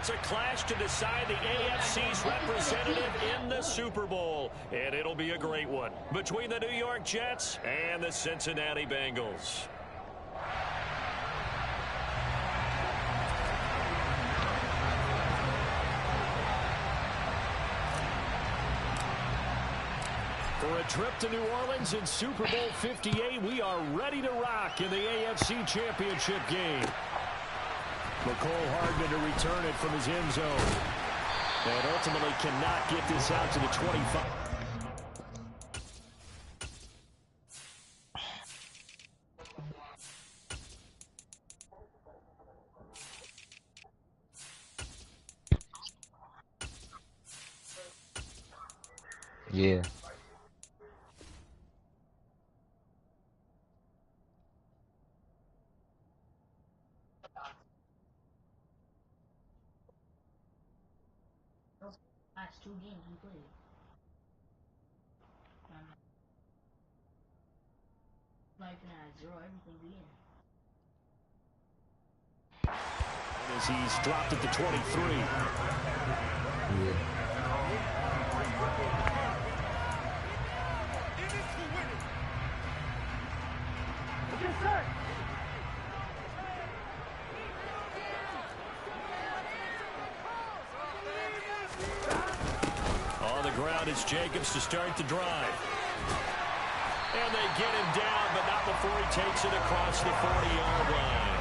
It's a clash to decide the AFC's representative in the Super Bowl. And it'll be a great one between the New York Jets and the Cincinnati Bengals. For a trip to New Orleans in Super Bowl 58, we are ready to rock in the AFC Championship game. McCole Hardman to return it from his end zone. And ultimately cannot get this out to the 25. Yeah. Last 2 games we played. Like 0, everything we in. As he's dropped at the 23. Yeah. On the ground is Jacobs to start the drive. And they get him down, but not before he takes it across the 40-yard line.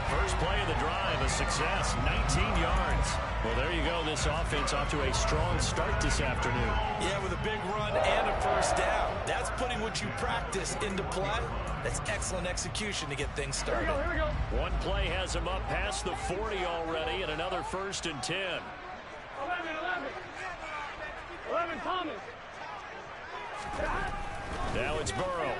First play of the drive, a success, 19 yards. Well, there you go. This offense off to a strong start this afternoon. Yeah, with a big run and a first down. That's putting what you practice into play. That's excellent execution to get things started. Here we go. One play has him up past the 40 already, and another 1st and 10. 11 Thomas. Now it's Burrow.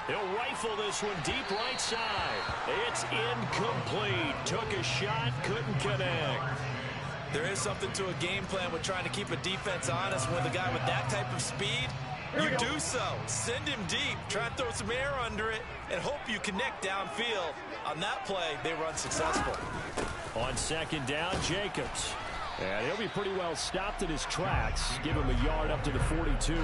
He'll rifle this one deep right side. It's incomplete. Took a shot, couldn't connect. There is something to a game plan with trying to keep a defense honest. With a guy with that type of speed, you do so. Send him deep. Try and throw some air under it and hope you connect downfield. On that play, they were unsuccessful. On 2nd down, Jacobs. And he'll be pretty well stopped in his tracks. Give him a yard up to the 42.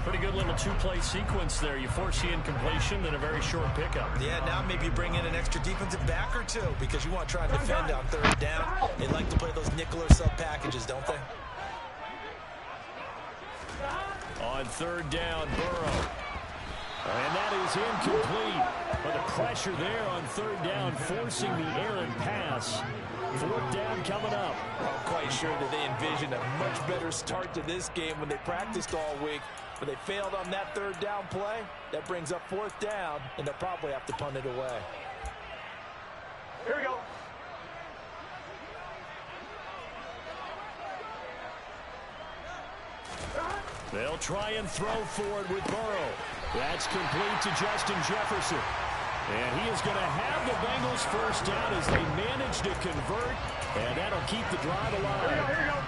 Pretty good little 2-play sequence there. You force the incompletion, then a very short pickup. Yeah, now maybe you bring in an extra defensive back or two because you want to try and defend on 3rd down. They like to play those nickel or sub packages, don't they? On 3rd down, Burrow. And that is incomplete. But the pressure there on 3rd down, forcing the errant pass. 4th down coming up. I'm quite sure that they envisioned a much better start to this game when they practiced all week. But they failed on that 3rd down play. That brings up 4th down, and they'll probably have to punt it away. Here we go. They'll try and throw for it with Burrow. That's complete to Justin Jefferson. And he is going to have the Bengals 1st down as they manage to convert. And that'll keep the drive alive. Here we go.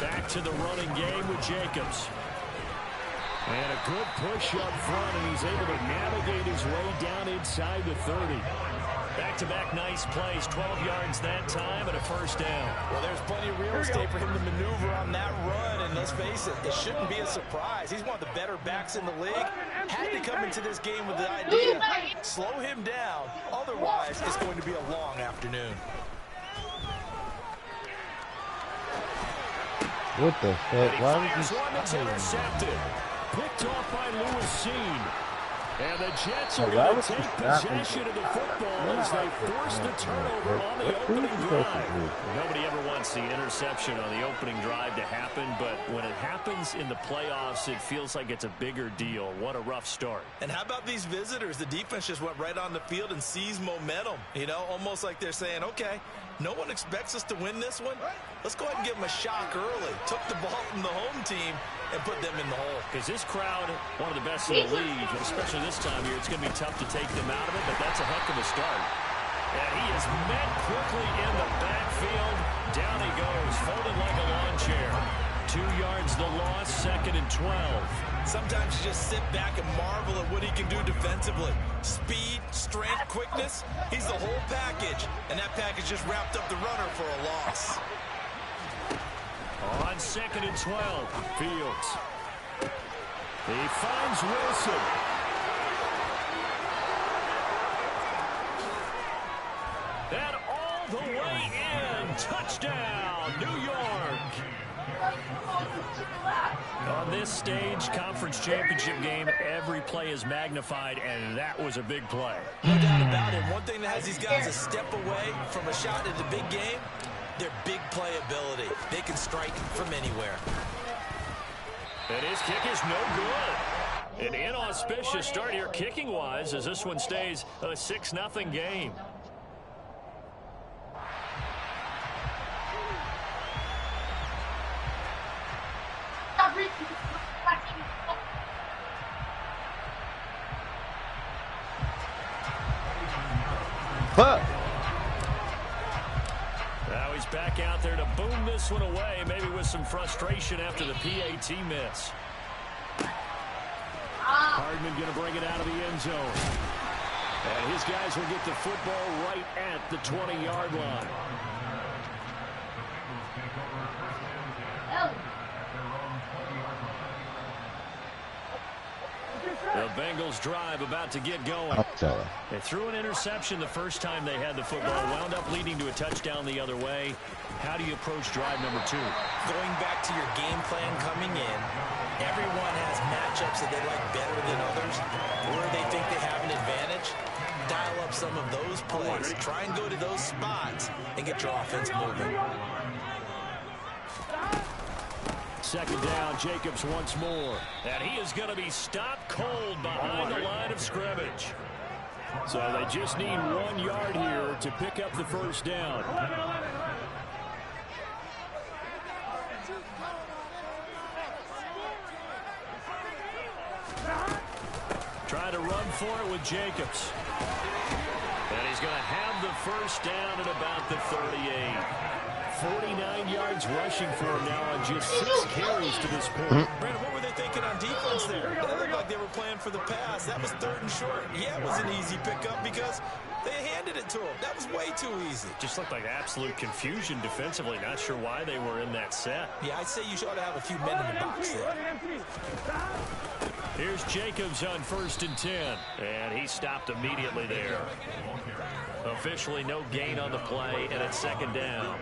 Back to the running game with Jacobs. And a good push up front, and he's able to navigate his way down inside the 30. Back-to-back nice plays, 12 yards that time and a 1st down. Well, there's plenty of real estate for him to maneuver on that run, and let's face it, it shouldn't be a surprise. He's one of the better backs in the league. Had to come into this game with the idea, slow him down, otherwise it's going to be a long afternoon. What the heck? Why would you... One that's intercepted. Picked off by Lewis Seen. And the Jets are going to take possession of the football as they force the turnover on the opening drive. Nobody ever wants the interception on the opening drive to happen, but when it happens in the playoffs, it feels like it's a bigger deal. What a rough start. And how about these visitors? The defense just went right on the field and seized momentum. You know, almost like they're saying, okay, no one expects us to win this one. Let's go ahead and give them a shock early. Took the ball from the home team and put them in the hole. Because this crowd, one of the best in the league, especially this time of year, it's going to be tough to take them out of it, but that's a heck of a start. And he is met quickly in the backfield. Down he goes, folded like a lawn chair. 2 yards the loss, 2nd and 12. Sometimes you just sit back and marvel at what he can do defensively. Speed, strength, quickness, he's the whole package. And that package just wrapped up the runner for a loss. On 2nd and 12, Fields. He finds Wilson. And all the way in. Touchdown, New York. On this stage, conference championship game, every play is magnified, and that was a big play. No doubt about it. One thing that has these guys a step away from a shot at the big game, their big play ability. They can strike from anywhere. And his kick is no good. An inauspicious start here kicking-wise as this one stays a 6-0 game. Now he's back out there to boom this one away, maybe with some frustration after the PAT miss. Hardman going to bring it out of the end zone. And his guys will get the football right at the 20-yard line. The Bengals drive about to get going. They threw an interception the first time they had the football, wound up leading to a touchdown the other way. How do you approach drive number 2? Going back to your game plan coming in, everyone has matchups that they like better than others, where they think they have an advantage. Dial up some of those plays. Try and go to those spots and get your offense moving. 2nd down, Jacobs once more. And he is going to be stopped cold behind the line of scrimmage. So they just need 1 yard here to pick up the first down. Try to run for it with Jacobs. And he's going to have the first down at about the 38. 49 yards rushing for him now on just 6 carries to this point. Brandon, what were they thinking on defense there? It looked like they were playing for the pass. That was 3rd and short. Yeah, it was an easy pickup because they handed it to him. That was way too easy. Just looked like absolute confusion defensively. Not sure why they were in that set. Yeah, I'd say you ought to have a few men in the box there. Here's Jacobs on 1st and 10. And he stopped immediately there. Officially no gain on the play, and it's 2nd down.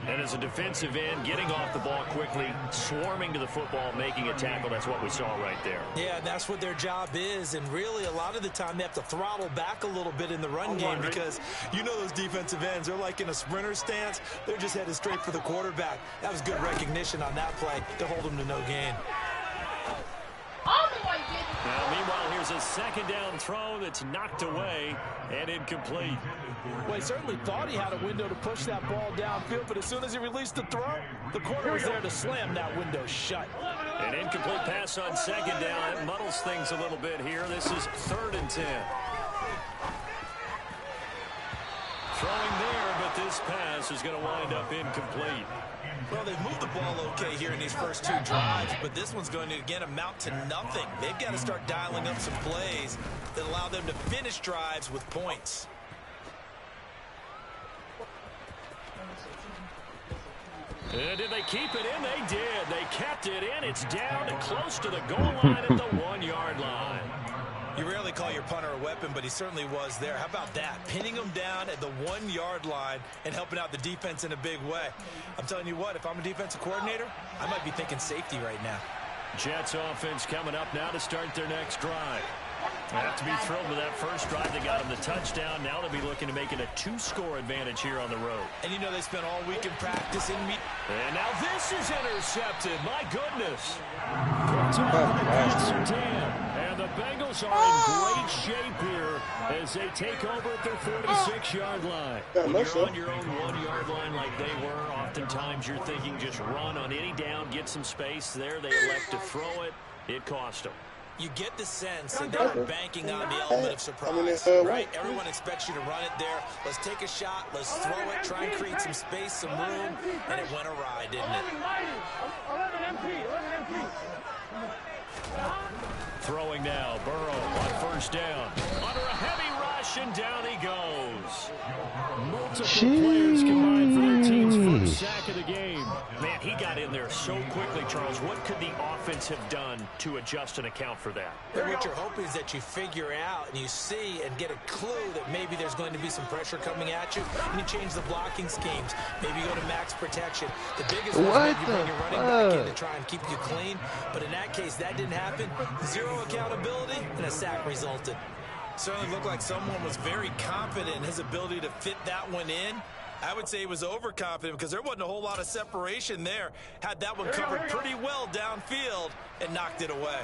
And as a defensive end, getting off the ball quickly, swarming to the football, making a tackle, that's what we saw right there. Yeah, that's what their job is. And really, a lot of the time, they have to throttle back a little bit in the run game because you know those defensive ends, they're like in a sprinter stance. They're just headed straight for the quarterback. That was good recognition on that play to hold them to no gain. Now, meanwhile, here's a 2nd down throw that's knocked away and incomplete. Well, he certainly thought he had a window to push that ball downfield, but as soon as he released the throw, the corner was there to slam that window shut. An incomplete pass on 2nd down. It muddles things a little bit here. This is 3rd and 10. Throwing there, but this pass is going to wind up incomplete. Well, they've moved the ball okay here in these first 2 drives, but this one's going to, again, amount to nothing. They've got to start dialing up some plays that allow them to finish drives with points. And did they keep it in? They did. They kept it in. It's down and close to the goal line at the 1 yard line. You rarely call your punter a weapon, but he certainly was there. How about that? Pinning him down at the 1 yard line and helping out the defense in a big way. I'm telling you what, if I'm a defensive coordinator, I might be thinking safety right now. Jets offense coming up now to start their next drive. They have to be thrilled with that first drive. They got them the touchdown. Now they'll be looking to make it a 2-score advantage here on the road. And you know they spent all week in practice in meet. And now this is intercepted. My goodness. And the Bengals are in great shape here as they take over at their 46-yard line. When you're on your own 1 yard line like they were, oftentimes you're thinking just run on any down, get some space. There they elect to throw it. It cost them. You get the sense that they were banking on the element of surprise, right? Everyone expects you to run it there. Let's take a shot. Let's throw it. Try and create some space, some room. And it went awry, didn't it? 11 MP. Throwing now, Burrow on first down. Under a heavy rush, and down he goes. Multiple players combined for their team's first sack of the game. Man, he got in there so quickly, Charles. What could the offense have done to adjust and account for that? And what you're hoping is that you figure out and you see and get a clue that maybe there's going to be some pressure coming at you, and you change the blocking schemes. Maybe you go to max protection. The biggest one is maybe you bring your running back in to try and keep you clean. But in that case, that didn't happen. Zero accountability, and a sack resulted. Certainly looked like someone was very confident in his ability to fit that one in. I would say he was overconfident because there wasn't a whole lot of separation there. Had that one covered pretty well downfield and knocked it away.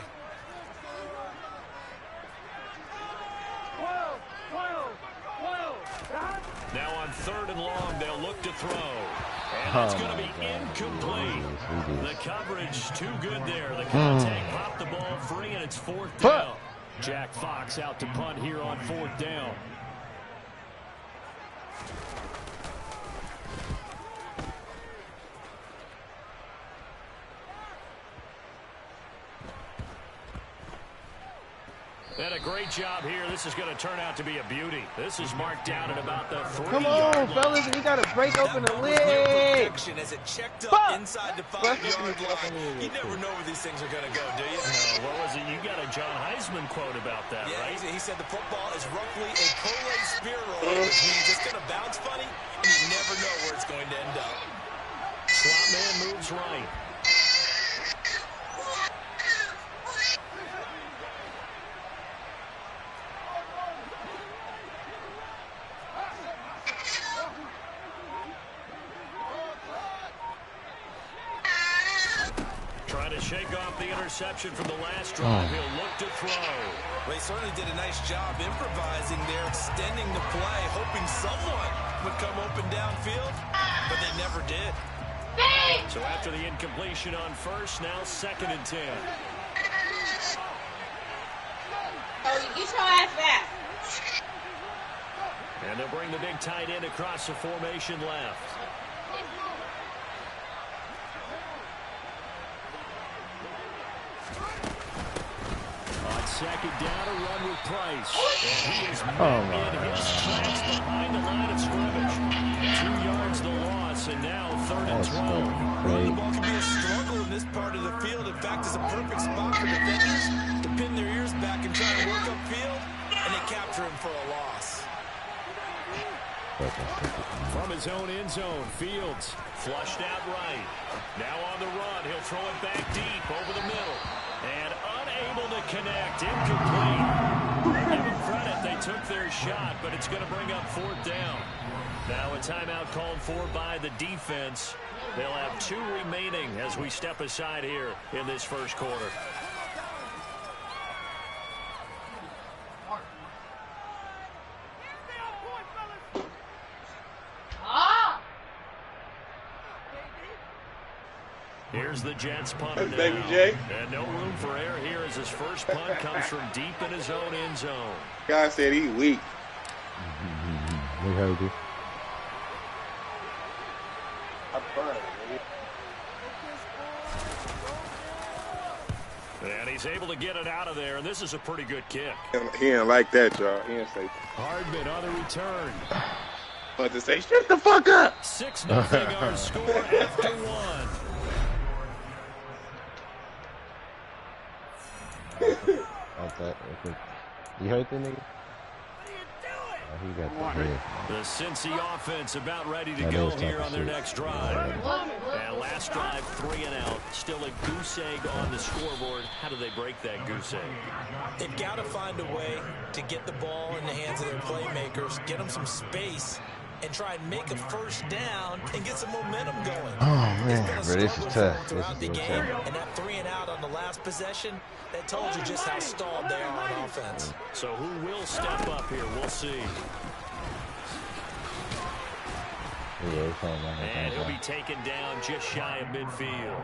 Now on 3rd and long, they'll look to throw. And that's going to be incomplete. The coverage too good there. The contact popped the ball free, and it's 4th down. Jack Fox out to punt here on 4th down. And a great job here. This is going to turn out to be a beauty. This is marked down at about the 3-yard Come on, fellas. You got to break open the leg. As it checked up inside the 5-yard line. You never know where these things are going to go, do you? No, what was it? You got a John Heisman quote about that, right? He said the football is roughly a Pole spiral, which means it's going to bounce funny, and you never know where it's going to end up. Slot man moves right. Shake off the interception from the last drive. He'll look to throw. Well, he certainly did a nice job improvising there, extending the play, hoping someone would come open downfield, but they never did. So after the incompletion on first, now 2nd and 10. Oh, get your ass back. And they'll bring the big tight end across the formation left. Second down, a run with Price. And he is met in his tracks behind the line of scrimmage. 2 yards the loss, and now 3rd and 12. Running the ball can be a struggle in this part of the field. In fact, it's a perfect spot for defenders to pin their ears back and try to work upfield, and they capture him for a loss. From his own end zone, Fields flushed out right. Now on the run, he'll throw it back deep over the middle. And unable to connect, incomplete. Give them credit, they took their shot, but it's going to bring up 4th down. Now a timeout called for by the defense. They'll have 2 remaining as we step aside here in this first quarter. Here's the Jets punter now. Baby J. And no room for error here as his first punt comes from deep in his own end zone. Guy said he's weak. We heard you. And he's able to get it out of there, and this is a pretty good kick. He didn't like that, y'all. He didn't say. Hardman on the return. But to say, shut the fuck up. 6-0 our score after 1. You heard that nigga? Oh, he got the head. The Cincy offense about ready to go here on their next drive. And last drive, 3 and out. Still a goose egg on the scoreboard. How do they break that goose egg? They've got to find a way to get the ball in the hands of their playmakers, get them some space, and try and make a first down and get some momentum going. Oh, man, bro, this is tough. This is real tough. And that 3 and out on the last possession, that told you just how stalled they are on offense. So who will step up here? We'll see. Yeah, and he'll be taken down just shy of midfield.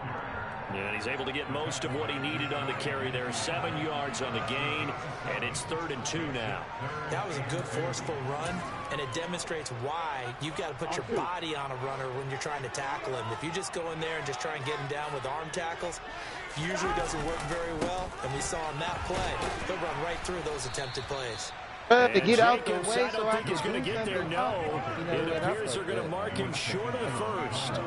And he's able to get most of what he needed on the carry there. 7 yards on the gain, and it's 3rd and 2 now. That was a good forceful run, and it demonstrates why you've got to put your body on a runner when you're trying to tackle him. If you just go in there and just try and get him down with arm tackles, usually doesn't work very well, and we saw in that play, he'll run right through those attempted plays. To get out the Jacobs, way I don't think he's going to get there. No, it appears they're going to mark him short of the first.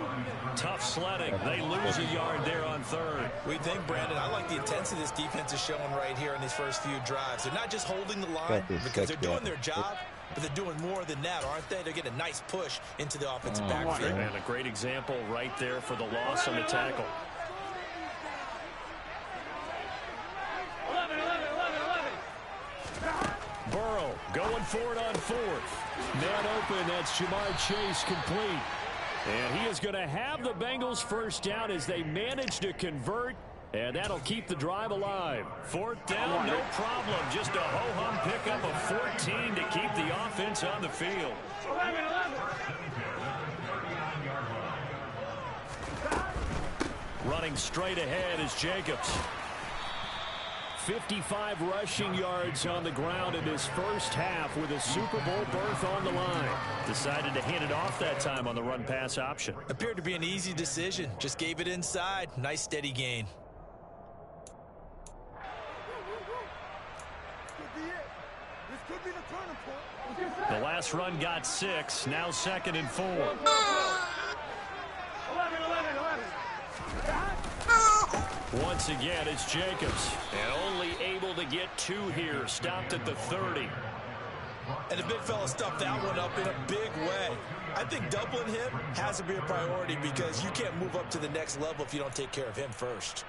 Tough sledding. They lose a yard there on 3rd. We think, Brandon, I like the intensity this defense is showing right here in these first few drives. They're not just holding the line because they're doing their job, but they're doing more than that, aren't they? They're getting a nice push into the offensive backfield. And a great example right there for the loss on the tackle. 11. Burrow going for it on 4th. Man open, that's Jamar Chase complete. And he is going to have the Bengals first down as they manage to convert, and that'll keep the drive alive. 4th down, no problem. Just a ho-hum pickup of 14 to keep the offense on the field. 11. Running straight ahead is Jacobs. 55 rushing yards on the ground in his first half with a Super Bowl berth on the line. Decided to hand it off that time on the run-pass option. Appeared to be an easy decision. Just gave it inside. Nice steady gain. This could be the turning point. The last run got 6. Now 2nd and 4. 11. Once again, it's Jacobs. And only able to get 2 here. Stopped at the 30. And the big fella stuffed that one up in a big way. I think doubling him has to be a priority because you can't move up to the next level if you don't take care of him first.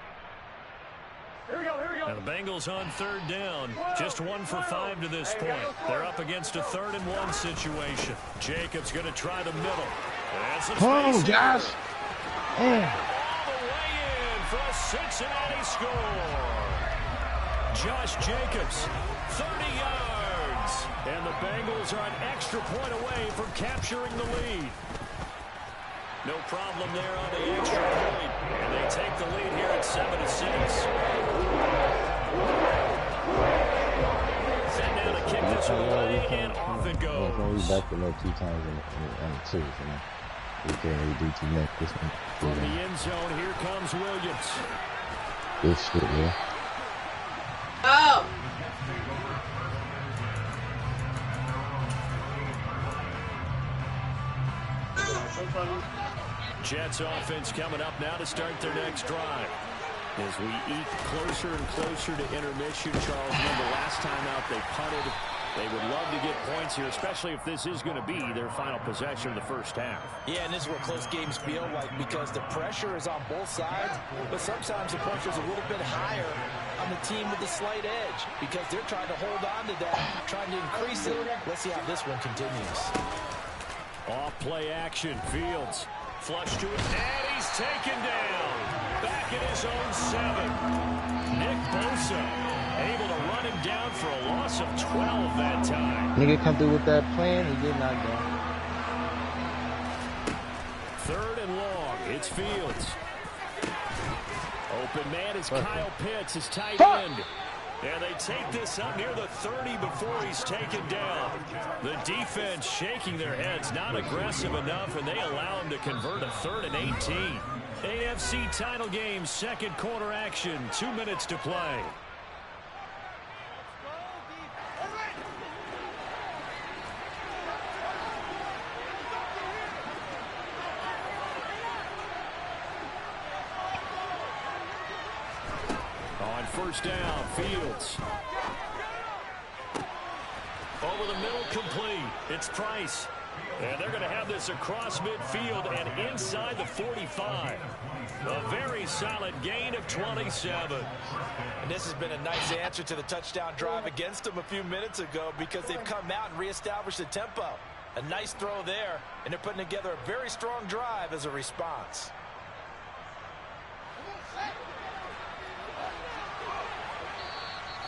Here we go. Now the Bengals on 3rd down. Just 1 for 5 to this point. They're up against a 3rd and 1 situation. Jacobs going to try the middle. Oh, Josh. All the way in for a Cincinnati score. Josh Jacobs, 30 yards. And the Bengals are an extra point away from capturing the lead. No problem there on the extra point. And they take the lead here at 7-6. Set down to kick this away, and off it goes. When we back the low 2 times in the 2, you know. We can't really do too much. This one. From the end zone, here comes Williams. Good shit, yeah. Oh. Jets offense coming up now to start their next drive. As we eke closer and closer to intermission, Charles, remember last time out they punted. They would love to get points here, especially if this is going to be their final possession of the first half. Yeah, and this is what close games feel like because the pressure is on both sides, but sometimes the pressure is a little bit higher on the team with the slight edge because they're trying to hold on to that, trying to increase it. Let's see how this one continues. Off play action, Fields. Flush to it, and he's taken down. Back at his own 7. Nick Bosa able to run him down for a loss of 12 that time. Nigga come through with that plan, he get knocked down. 3rd and long, it's Fields. Open man is Kyle Pitts, his tight end. And they take this up near the 30 before he's taken down. The defense shaking their heads, not aggressive enough, and they allow him to convert a 3rd and 18. AFC title game, 2nd quarter action, 2 minutes to play. On 1st down, Fields. Over the middle, complete. It's Price. And they're going to have this across midfield and inside the 45. A very solid gain of 27. And this has been a nice answer to the touchdown drive against them a few minutes ago because they've come out and reestablished the tempo. A nice throw there, and they're putting together a very strong drive as a response.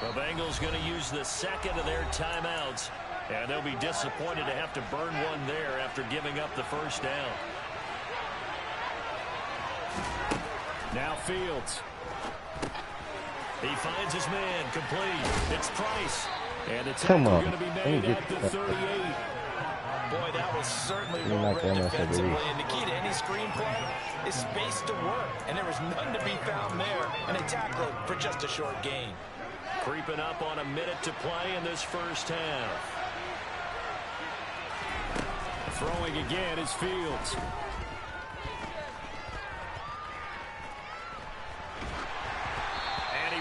The Bengals going to use the 2nd of their timeouts, and they'll be disappointed to have to burn one there after giving up the 1st down. Now Fields. He finds his man, complete. It's Price. And the tackle going to be made at the 38. Boy, that was certainly well read defensively. And the key to any screenplay is space to work. And there was none to be found there. And they tackle it for just a short gain. Creeping up on a minute to play in this first half. Throwing again is Fields.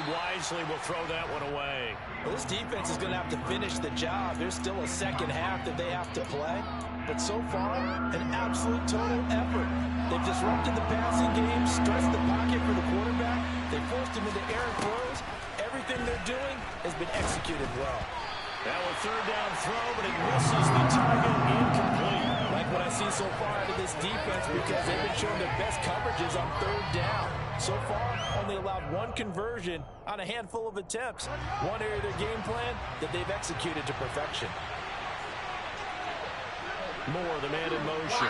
Wisely will throw that one away. Well, this defense is going to have to finish the job. There's still a second half that they have to play. But so far, an absolute total effort. They've disrupted the passing game, stretched the pocket for the quarterback. They forced him into air throws. Everything they're doing has been executed well. Now a third down throw, but it misses the target, incomplete. Like what I see so far out of this defense, because they've been showing their best coverages on third down. So far, only allowed one conversion on a handful of attempts. One area of their game plan that they've executed to perfection. More the man in motion.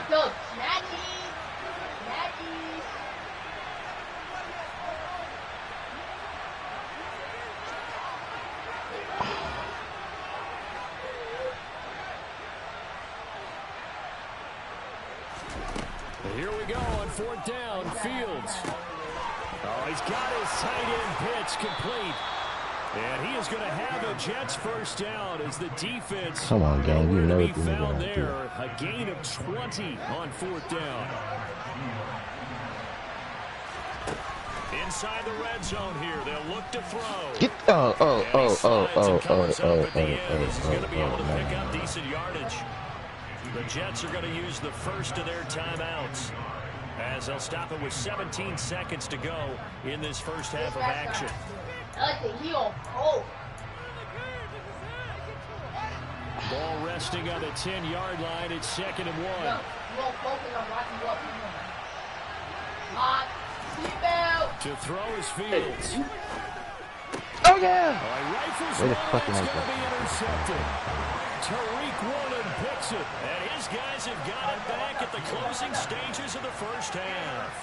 Here we go on fourth down. Fields. Oh, he's got his tight end pitch complete. And he is going to have a Jets first down as the defense. Come on, gang. You know what you're found going to there. A gain of 20 on fourth down. Inside the red zone here. They'll look to throw. Get This is going to be able to pick up decent yardage. The Jets are going to use the first of their timeouts as they'll stop it with 17 seconds to go in this first half of action. Ball resting on the 10-yard line. It's 2nd and 1. To throw is Fields. Oh, yeah! Rifles one. It's going to be intercepted. Tariq Woolen picks it, and his guys have got it back at the closing stages of the first half.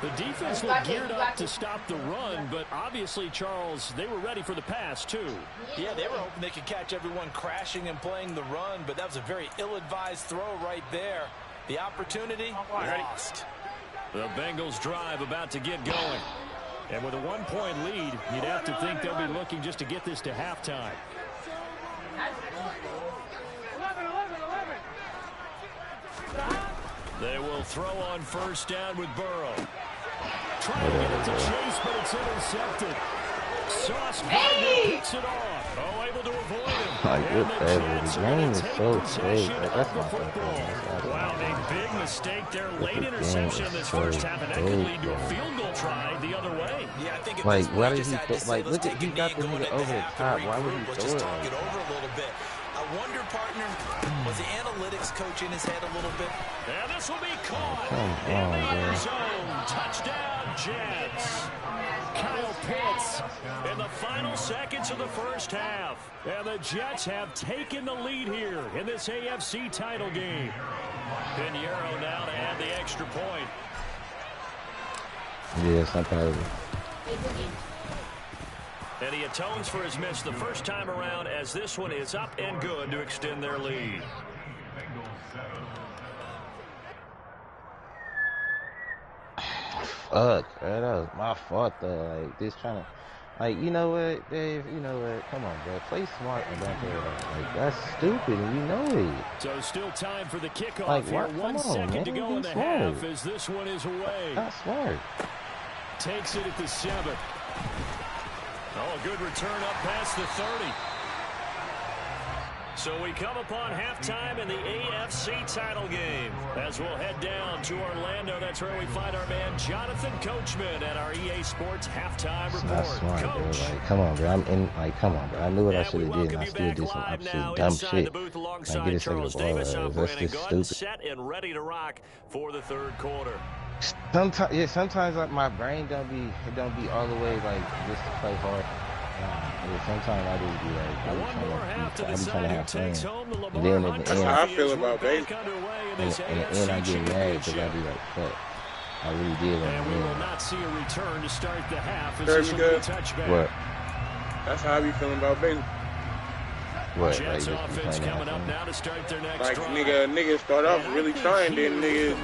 The defense looked geared up to stop the run, but obviously, Charles, they were ready for the pass, too. Yeah, they were hoping they could catch everyone crashing and playing the run, but that was a very ill-advised throw right there. The opportunity lost. The Bengals drive about to get going. And with a 1-point lead, you'd have to think they'll be looking just to get this to halftime. They will throw on first down with Burrow. Trying to get it to Chase, but it's intercepted. Sauce picks it off. Oh, able to avoid him. The game is so safe. That's not football. Wow, a big mistake there. Late interception in this first half, and that could lead to a field goal try the other way. Yeah, I think like, why did he like, look at, he got the nigga over the top. Why would he throw it like over a little bit? I wonder, partner, was the analytics coach in his head a little bit? And this will be caught Come in on, the man. end zone. Touchdown, Jets. Kyle Pitts in the final seconds of the first half. And the Jets have taken the lead here in this AFC title game. Pinheiro now to add the extra point. Yeah, sometimes. And he atones for his miss the first time around as this one is up and good to extend their lead. Fuck, bro, that was my fault though. Like, this trying to, like, you know what, Dave? You know what? Come on, bro. Play smart and don't play that. Like, that's stupid, and you know it. So still time for the kickoff Like, here. what? 1 second to go in the half as this one is away. Not smart. Takes it at the 7. Oh, a good return up past the 30. So we come upon halftime in the AFC title game. As we'll head down to Orlando, that's where we find our man Jonathan Coachman at our EA Sports halftime report. Not smart, Coach. bro. Like, come on, bro. I'm in. Like, come on, bro. I knew what I should have did, and I still did some absolute dumb shit. Like, get a second ball. That's just stupid. Set and ready to rock for the third quarter. Sometimes, yeah. Sometimes like my brain don't be all the way like just to play hard. Yeah, sometimes I just be like, I be trying to have fun. And then at the That's end, how I feel about baseball. in the end I get mad because I be like, fuck. I really did. And we will not see a return to start the half. Heard me good? Touchback. What? That's how I be feeling about baseball. What? Jets like, offense coming up now to start their next Like, drive. nigga start off really trying, then nigga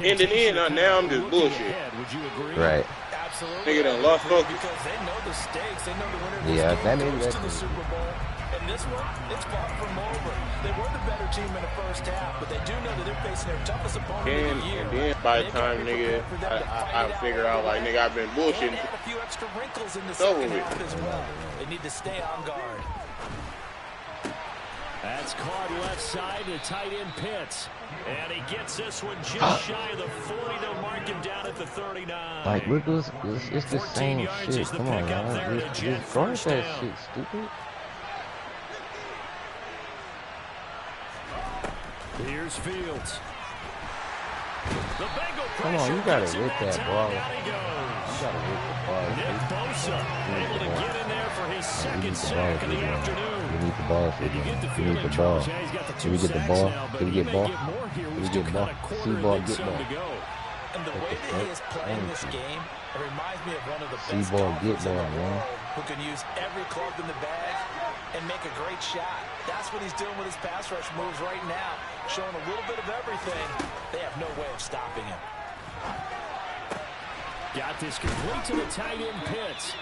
ending in. Now I'm just bullshit. Would you agree? Right. Absolutely. Nigga done lost focus. Because they know the stakes. They know the winner of this Yeah, game that goes is to the Super Bowl. And this one, it's far from over. They were the better team in the first half, but they do know that they're facing their toughest opponent of the year. And then by the time, nigga, I figure out, like, nigga, I've been bullshitting. And add a few extra wrinkles in the Over second with. half as well. They need to stay on guard. That's caught left side to tight end Pitts. And he gets this one just shy of the 40. They'll mark him down at the 39. Like, look, it's the same yards shit. is the Come on, pickup there y'all. to Just Jet guard first that down. shit, stupid. Here's Fields. The Bengal Come on, you pressure gotta gets him whip that time. ball. Down he You goes. gotta whip the ball. Nick Bosa able to get in there for his second sack of the afternoon. We need the ball for Did you get the We need feeling, the ball. Charles? Yeah, he's got the Did two we get the sacks ball? now, but Did we he get may ball? get more here. Did We've we still get got ball? a quarter See and ball, then get some ball. to go. And the way that he is playing this game, it reminds me of one of the See best ball, golfers get in the ball, man. world who can use every club in the bag and make a great shot. That's what he's doing with his pass rush moves right now, showing a little bit of everything. They have no way of stopping him. Got this complete to the tight end Pitts.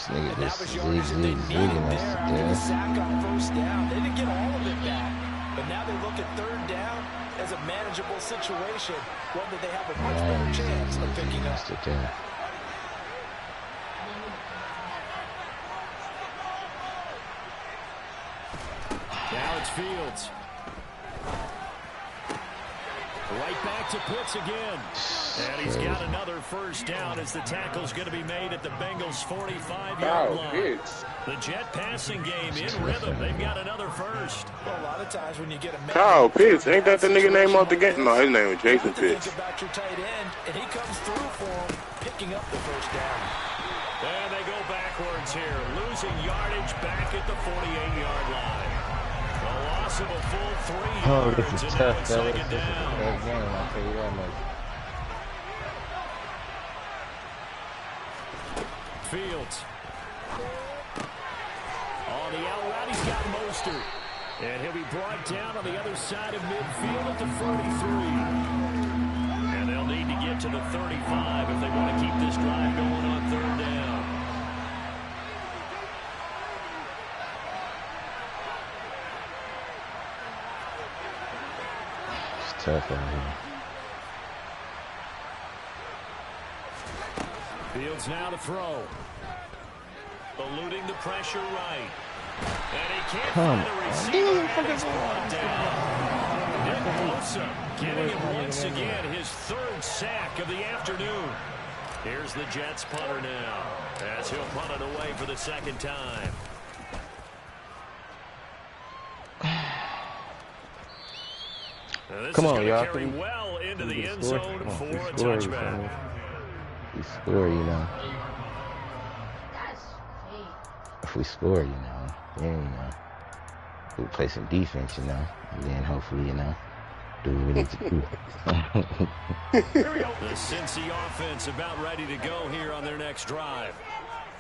Nigga, And that this was yardage that they needed zigging there us after the to sack on first down. They didn't get all of it back, but now they look at third down as a manageable situation, one that they have a much better chance of picking up. death. Now it's Fields. Right back to Pitts again. And he's got another first down as the tackle's going to be made at the Bengals' 45-yard line. Pitts. The Jet passing game in rhythm. They've got another first. Well, a lot of times when you get a Kyle Pitts. Ain't that the nigga name off the game? No, his name was Jason think Pitts. about your tight end, and he comes through for him, picking up the first down. And they go backwards here, losing yardage back at the 48-yard line. A loss of a full 3 Oh, yards, this is and now tough, it's fellas. second This is a down. tough game, I'll tell you that much. Fields. On the out route, he's got Mostert. And he'll be brought down on the other side of midfield at the 43. And they'll need to get to the 35 if they want to keep this drive going on third down. It's tough out here. Fields now to throw. Eluding the pressure right. And he can't find a receiver, and he's brought down. Nick Bosa getting him once again, his third sack of the afternoon. Here's the Jets punter now, as he'll punt it away for the second time. Come on, y'all. Carry well into the end score. zone Come on, for we a score, touchback. we score, you know. That's fake. If we score, you know, then, you know, we play some defense, you know, and then hopefully, you know, do what we need to do. The Cincy offense about ready to go here on their next drive.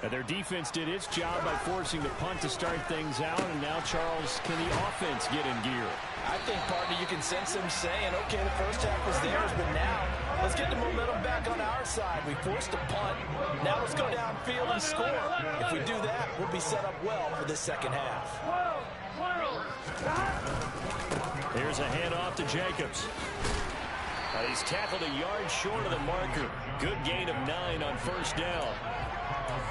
And their defense did its job by forcing the punt to start things out, and now, Charles, can the offense get in gear? I think, partner, you can sense them saying, okay, the first half was theirs, but now let's get the momentum back on our side. We forced a punt. Now let's go downfield and score. If we do that, we'll be set up well for this second half. Here's a handoff to Jacobs. He's tackled a yard short of the marker. Good gain of 9 on first down.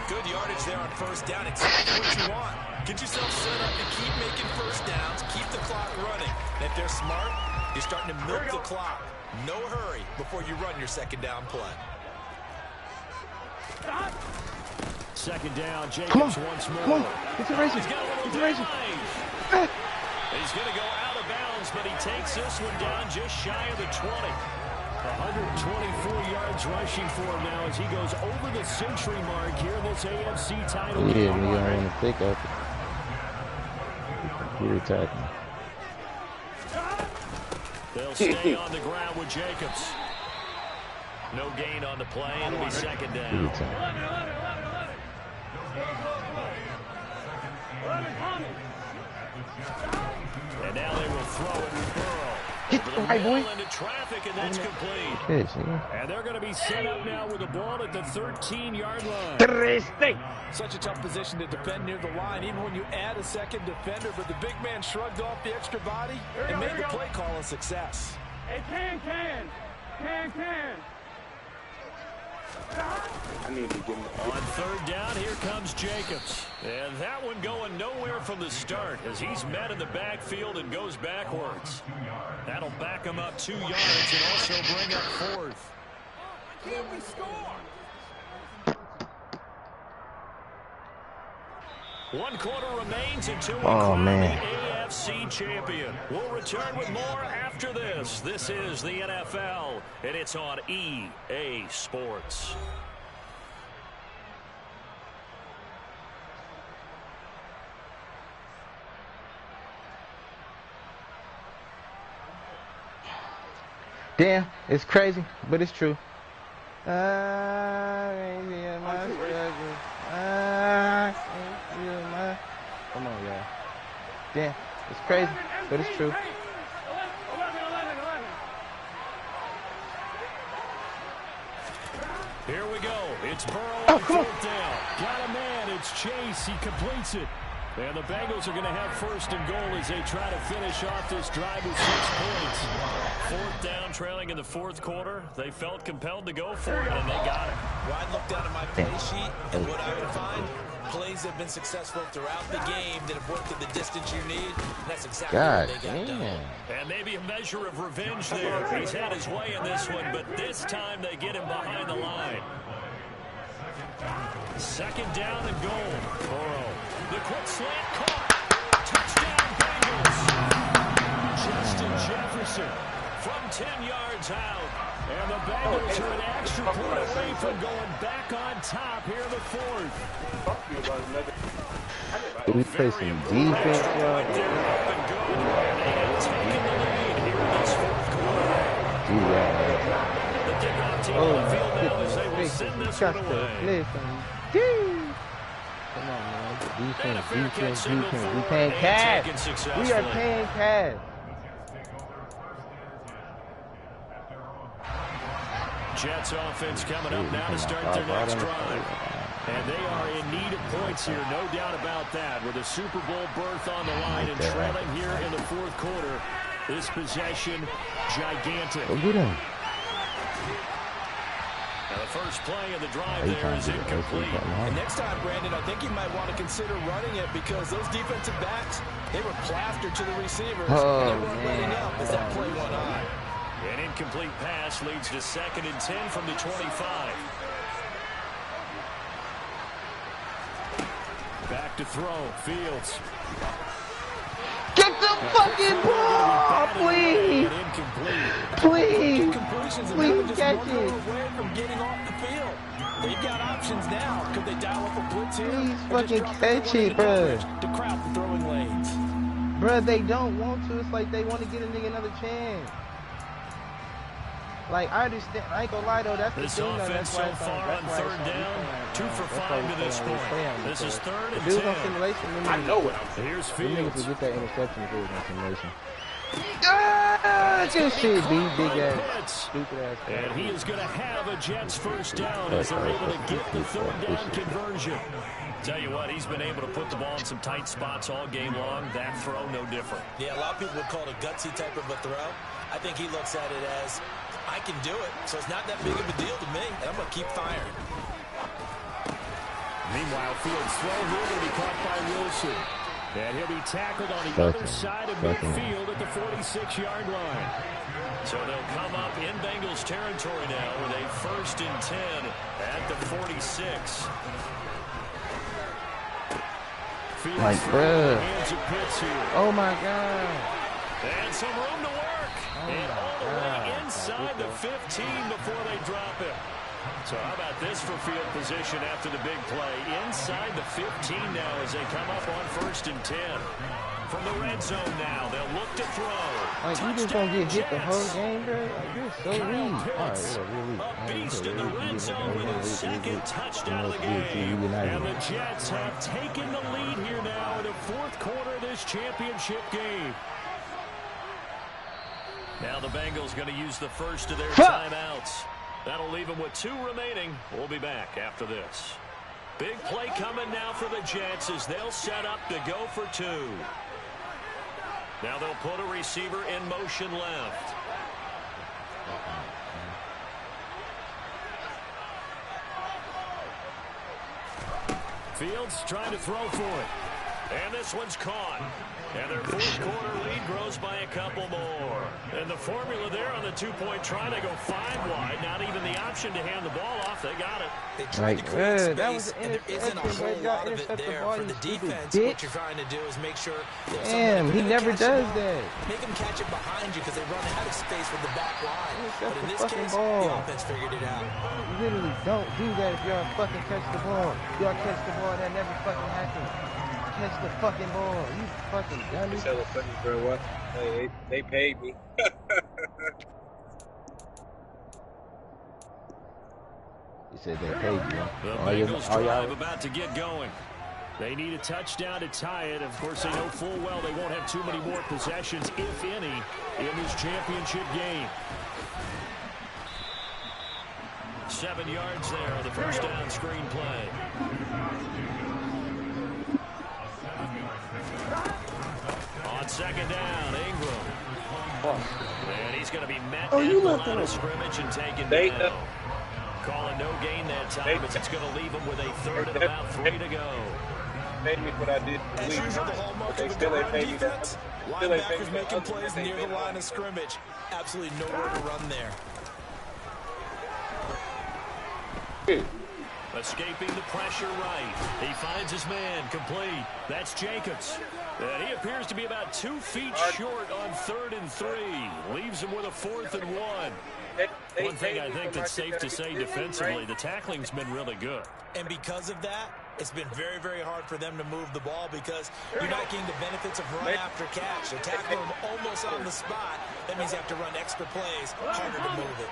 Good yardage there on first down. Exactly what you want. Get yourself set up to keep making first downs, keep the clock running. And if they're smart, you're starting to milk the clock. No hurry before you run your second down play. Second down, Jacobs once more. Come on, it's a race. He's got a little It's a race. drive. He's going to go out of bounds, but he takes this one down just shy of the 20. 124 yards rushing for him now as he goes over the century mark here in this AFC title Yeah, game. we don't want to pick up. You're attacking. They'll stay on the ground with Jacobs. No gain on the play. It'll be second down. And now they will throw it to Burrow. Get the right, boy. Into traffic, and that's complete. And they're going to be set up now with the ball at the 13-yard line. Such a tough position to defend near the line, even when you add a second defender. But the big man shrugged off the extra body and made the play call a success. Hey, can. I need to get On third down, here comes Jacobs. And that one going nowhere from the start as he's met in the backfield and goes backwards. That'll back him up 2 yards and also bring up fourth. Can't we score? 1 quarter remains until we crown the AFC champion. We'll return with more after this. This is the NFL, and it's on EA Sports. Damn, it's crazy, but it's true. Come on, y'all. Damn, it's crazy, but it's true. Here we go. It's Burrow on on fourth down. Got a man. It's Chase. He completes it. And the Bengals are going to have first and goal as they try to finish off this drive with 6 points. Fourth down, trailing in the fourth quarter. They felt compelled to go for it, and they got it. Well, I'd look down at my play sheet, and what I would find, plays have been successful throughout the game that have worked at the distance you need. That's exactly what they got done. And maybe a measure of revenge there. He's had his way in this one, but this time they get him behind the line. Second down and goal. Burrow. The quick slant caught. Touchdown Bengals. Justin Jefferson from 10 yards out. And the Bengals are an extra point away from going back on top here in the fourth. We play some defense, y'all. Right there, up and good. And they have taken the lead here in this fourth quarter. The kickoff team on the field now as they will send this one away. Come on, man. Defense. We paying cash. We are paying cash. Jets offense coming up now to start their next drive. And they are in need of points here, no doubt about that. With a Super Bowl berth on the line and trailing here in the fourth quarter. This possession, gigantic. Go get him. Now the first play of the drive there is incomplete. And next time, Brandon, I think you might want to consider running it because those defensive backs, they were plastered to the receivers. And they weren't letting up as that play went on. An incomplete pass leads to 2nd and 10 from the 25. Back to throw. Fields. Get the fucking ball, please. Please. Please catch it. Away from getting off the field. They've got options now. Could they dial up a blitz here? Please fucking catch it, bro. To crowd the throwing lanes. Bro, they don't want to. It's like they want to get a nigga another chance. Like, I understand. I ain't gonna lie, though. That's the thing, though. This offense so far on third down, 2 for 5 to this point. This is 3rd and 10. I know what I'm saying. Here's Fields. Fields. To get that interception if it was on simulation. Ah, good shit, B. Big ass. Stupid ass. And he is going to have a Jets first down as they're able to get the third down conversion. Tell you what, he's been able to put the ball in some tight spots all game long. That throw, no different. Yeah, a lot of people would call it a gutsy type of a throw. I think he looks at it as, I can do it, so it's not that big of a deal to me, and I'm going to keep firing. Meanwhile, Fields' throw here going to be caught by Wilson. And he'll be tackled on the other side of midfield at the 46-yard line. So they'll come up in Bengals territory now with a 1st and 10 at the 46. Fields like, bruh. hands of Pitts here. Oh, my God. And some room to work. And all the way inside the 15 before they drop it. So how about this for field position after the big play? Inside the 15 now as they come up on 1st and 10. From the red zone now, they'll look to throw. Like, you just gonna get hit the whole game, bro? Like, you're so weak. Pitts, Alright, a beast in the red zone with his second touchdown of the game. And the Jets have taken the lead here now in the 4th quarter of this championship game. Now the Bengals going to use the first of their timeouts. That'll leave them with 2 remaining. We'll be back after this. Big play coming now for the Jets as they'll set up to go for 2. Now they'll put a receiver in motion left. Fields trying to throw for it. And this one's caught. And their 4th quarter lead grows by a couple more. And the formula there on the 2-point try, they go 5 wide. Not even the option to hand the ball off. They got it. They tried to create space, and there isn't a whole lot of it there for the defense. What you're trying to do is make sure that he never does that. Make them catch it behind you because they run out of space with the back line. But in this case, ball. the offense figured it out. You literally don't do that if y'all fucking catch the ball. Y'all catch the ball, that never fucking happens. Catch the fucking ball. You fucking dummy. Tell the funny, bro. What? Hey, they paid me. You said they paid you. The Bengals drive about to get going. They need a touchdown to tie it. Of course, they know full well they won't have too many more possessions, if any, in this championship game. 7 yards there on the first down screen play. On 2nd down, Ingram. And he's going to be met at the line of scrimmage and taken down. Calling no gain that time, but it's going to leave him with a 3rd and about 3 to go. Paid me what I did for the week, but they still ain't paid me that. Linebackers making plays near the line of scrimmage. Absolutely nowhere to run there. Escaping the pressure right. He finds his man complete. That's Jacobs. And he appears to be about 2 feet short on 3rd and 3. Leaves him with a 4th and 1. One thing I think that's safe to say defensively, the tackling's been really good. And because of that, it's been very, very hard for them to move the ball because you're not getting the benefits of run after catch. They tackle them almost on the spot. That means you have to run extra plays, harder to move it.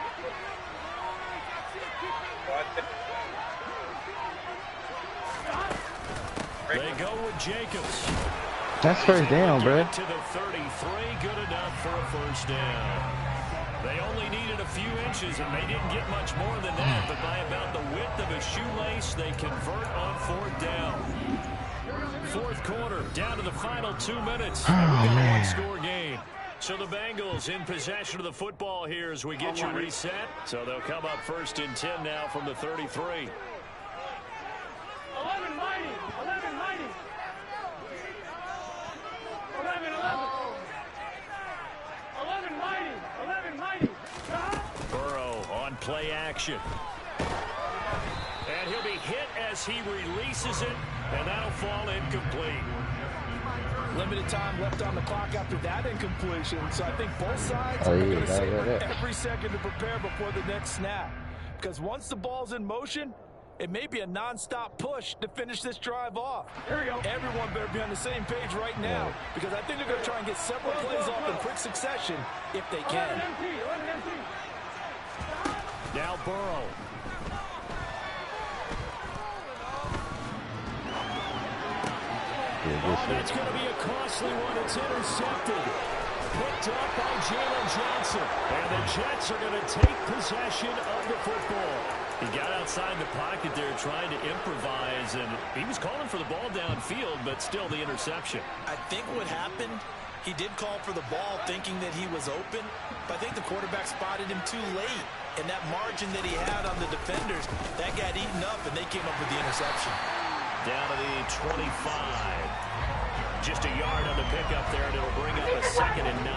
They go with Jacobs. That's 1st down, bro. To the 33, good enough for a 1st down. They only needed a few inches, and they didn't get much more than that, but by about the width of a shoelace, they convert on 4th down. 4th quarter, down to the final 2 minutes. And we've got a one-score game. So the Bengals in possession of the football here as we get you reset. So they'll come up 1st and 10 now from the 33. 11 mighty. 11 mighty. 11 mighty. 11 mighty. Burrow on play action. And he'll be hit as he releases it, and that'll fall incomplete. Limited time left on the clock after that incompletion, so I think both sides are going to savor every second to prepare before the next snap. Because once the ball's in motion, it may be a non-stop push to finish this drive off. Here we go. Everyone better be on the same page right now, because I think they're going to try and get several plays off in quick succession if they can. Now Burrow. That's going to be a costly one. It's intercepted. Picked up by Jalen Johnson. And the Jets are going to take possession of the football. He got outside the pocket there trying to improvise, and he was calling for the ball downfield, but still the interception. I think what happened, he did call for the ball thinking that he was open, but I think the quarterback spotted him too late. And that margin that he had on the defenders, that got eaten up, and they came up with the interception. Down to the 25. Just a yard on the pickup there, and it'll bring up a 2nd and 9.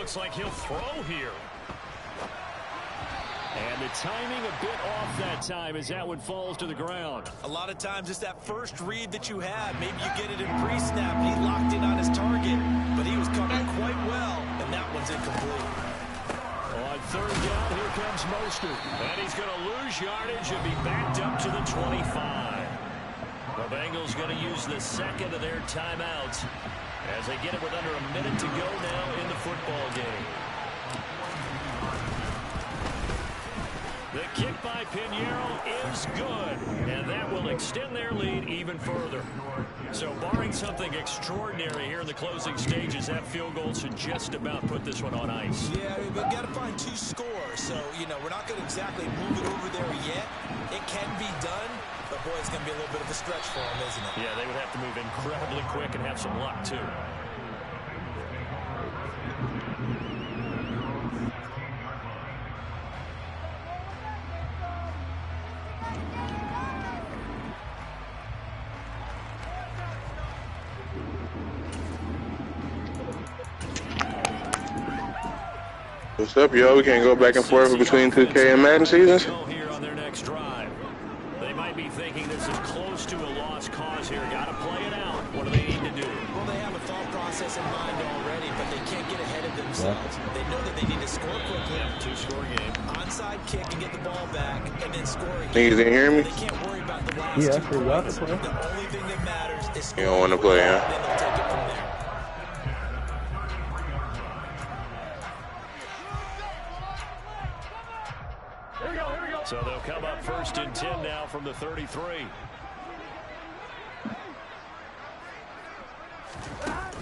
looks like he'll throw here. And the timing a bit off that time as that one falls to the ground. A lot of times it's that first read that you had. Maybe you get it in pre-snap and he locked in on his target, but he was covering quite well, and that one's incomplete. On third down, here comes Mostert. And he's going to lose yardage and be backed up to the 25. The Bengals going to use the second of their timeouts as they get it with under a minute to go now in the football game. The kick by Pinheiro is good, and that will extend their lead even further. So barring something extraordinary here in the closing stages, that field goal should just about put this one on ice. Yeah, we've got to find 2 scores, so, you know, we're not going to exactly move it over there yet. It can be done, but, boy, it's going to be a little bit of a stretch for them, isn't it? Yeah, they would have to move incredibly quick and have some luck, too. What's up, y'all? We can't go back and forth between 2K and Madden seasons? Here on their next drive. They might be thinking this is close to a lost cause here. Got to play it out. What do they need to do? Well, they have a thought process in mind already, but they can't get ahead of themselves. They know that they need to score quickly. 2-score game. Onside kick and get the ball back, and then score again. Niggas didn't hear me? They can't worry about the last 2 plays. The only thing that matters is scoring. You don't want to play, huh? Then they'll take it from there. So they'll come up 1st and 10 now from the 33.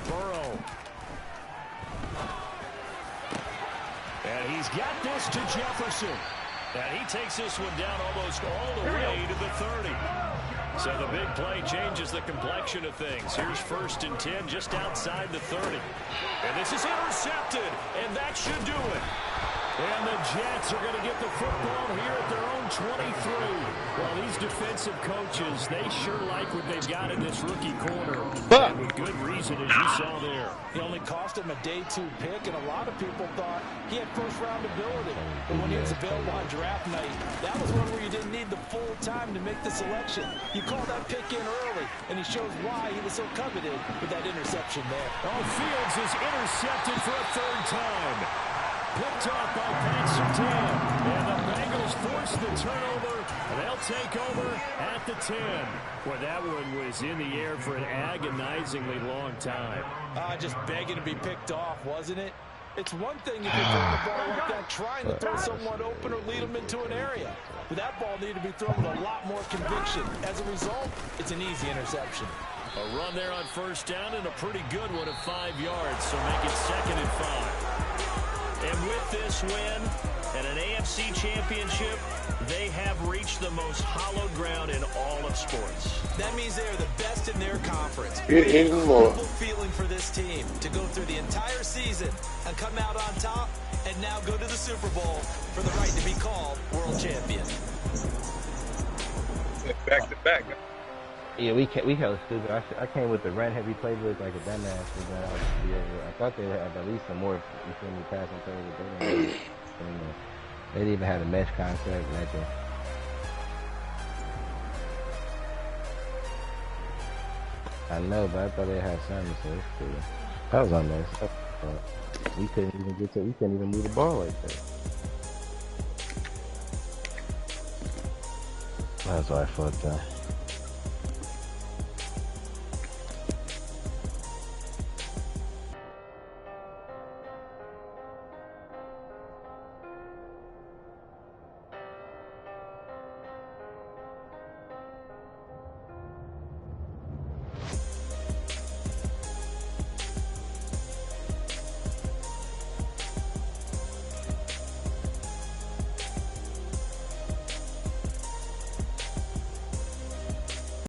Burrow. And he's got this to Jefferson. And he takes this one down almost all the way to the 30. So the big play changes the complexion of things. Here's 1st and 10 just outside the 30. And this is intercepted, and that should do it. And the Jets are going to get the football here at their own 23. Well, these defensive coaches, they sure like what they've got in this rookie corner. And with good reason, as you saw there. He only cost him a day 2 pick, and a lot of people thought he had first-round ability. But when he was available on draft night, that was one where you didn't need the full time to make the selection. You called that pick in early, and he shows why he was so coveted with that interception there. Oh, Fields is intercepted for a 3rd time. Picked off by Pat Surtain. And the Bengals force the turnover. And they'll take over at the 10. Well, that one was in the air for an agonizingly long time. Just begging to be picked off, wasn't it? It's one thing if you're throwing the ball like that, trying to throw someone open or lead them into an area. But that ball needed to be thrown with a lot more conviction. As a result, it's an easy interception. A run there on 1st down and a pretty good one of 5 yards. So make it 2nd and 5. And with this win and an AFC championship, they have reached the most hallowed ground in all of sports. That means they are the best in their conference. Incredible feeling for this team to go through the entire season and come out on top and now go to the Super Bowl for the right to be called world champion. Back to back. Yeah, we held stupid. I came with the run-heavy playbook like a dumbass. I thought they would have at least some more defending passing plays, but they didn't. They didn't even have a mesh concept. Nothing. I know, but I thought they had something, so it's cool. That was unnecessary. We couldn't even move the ball like that. That's why I fucked up.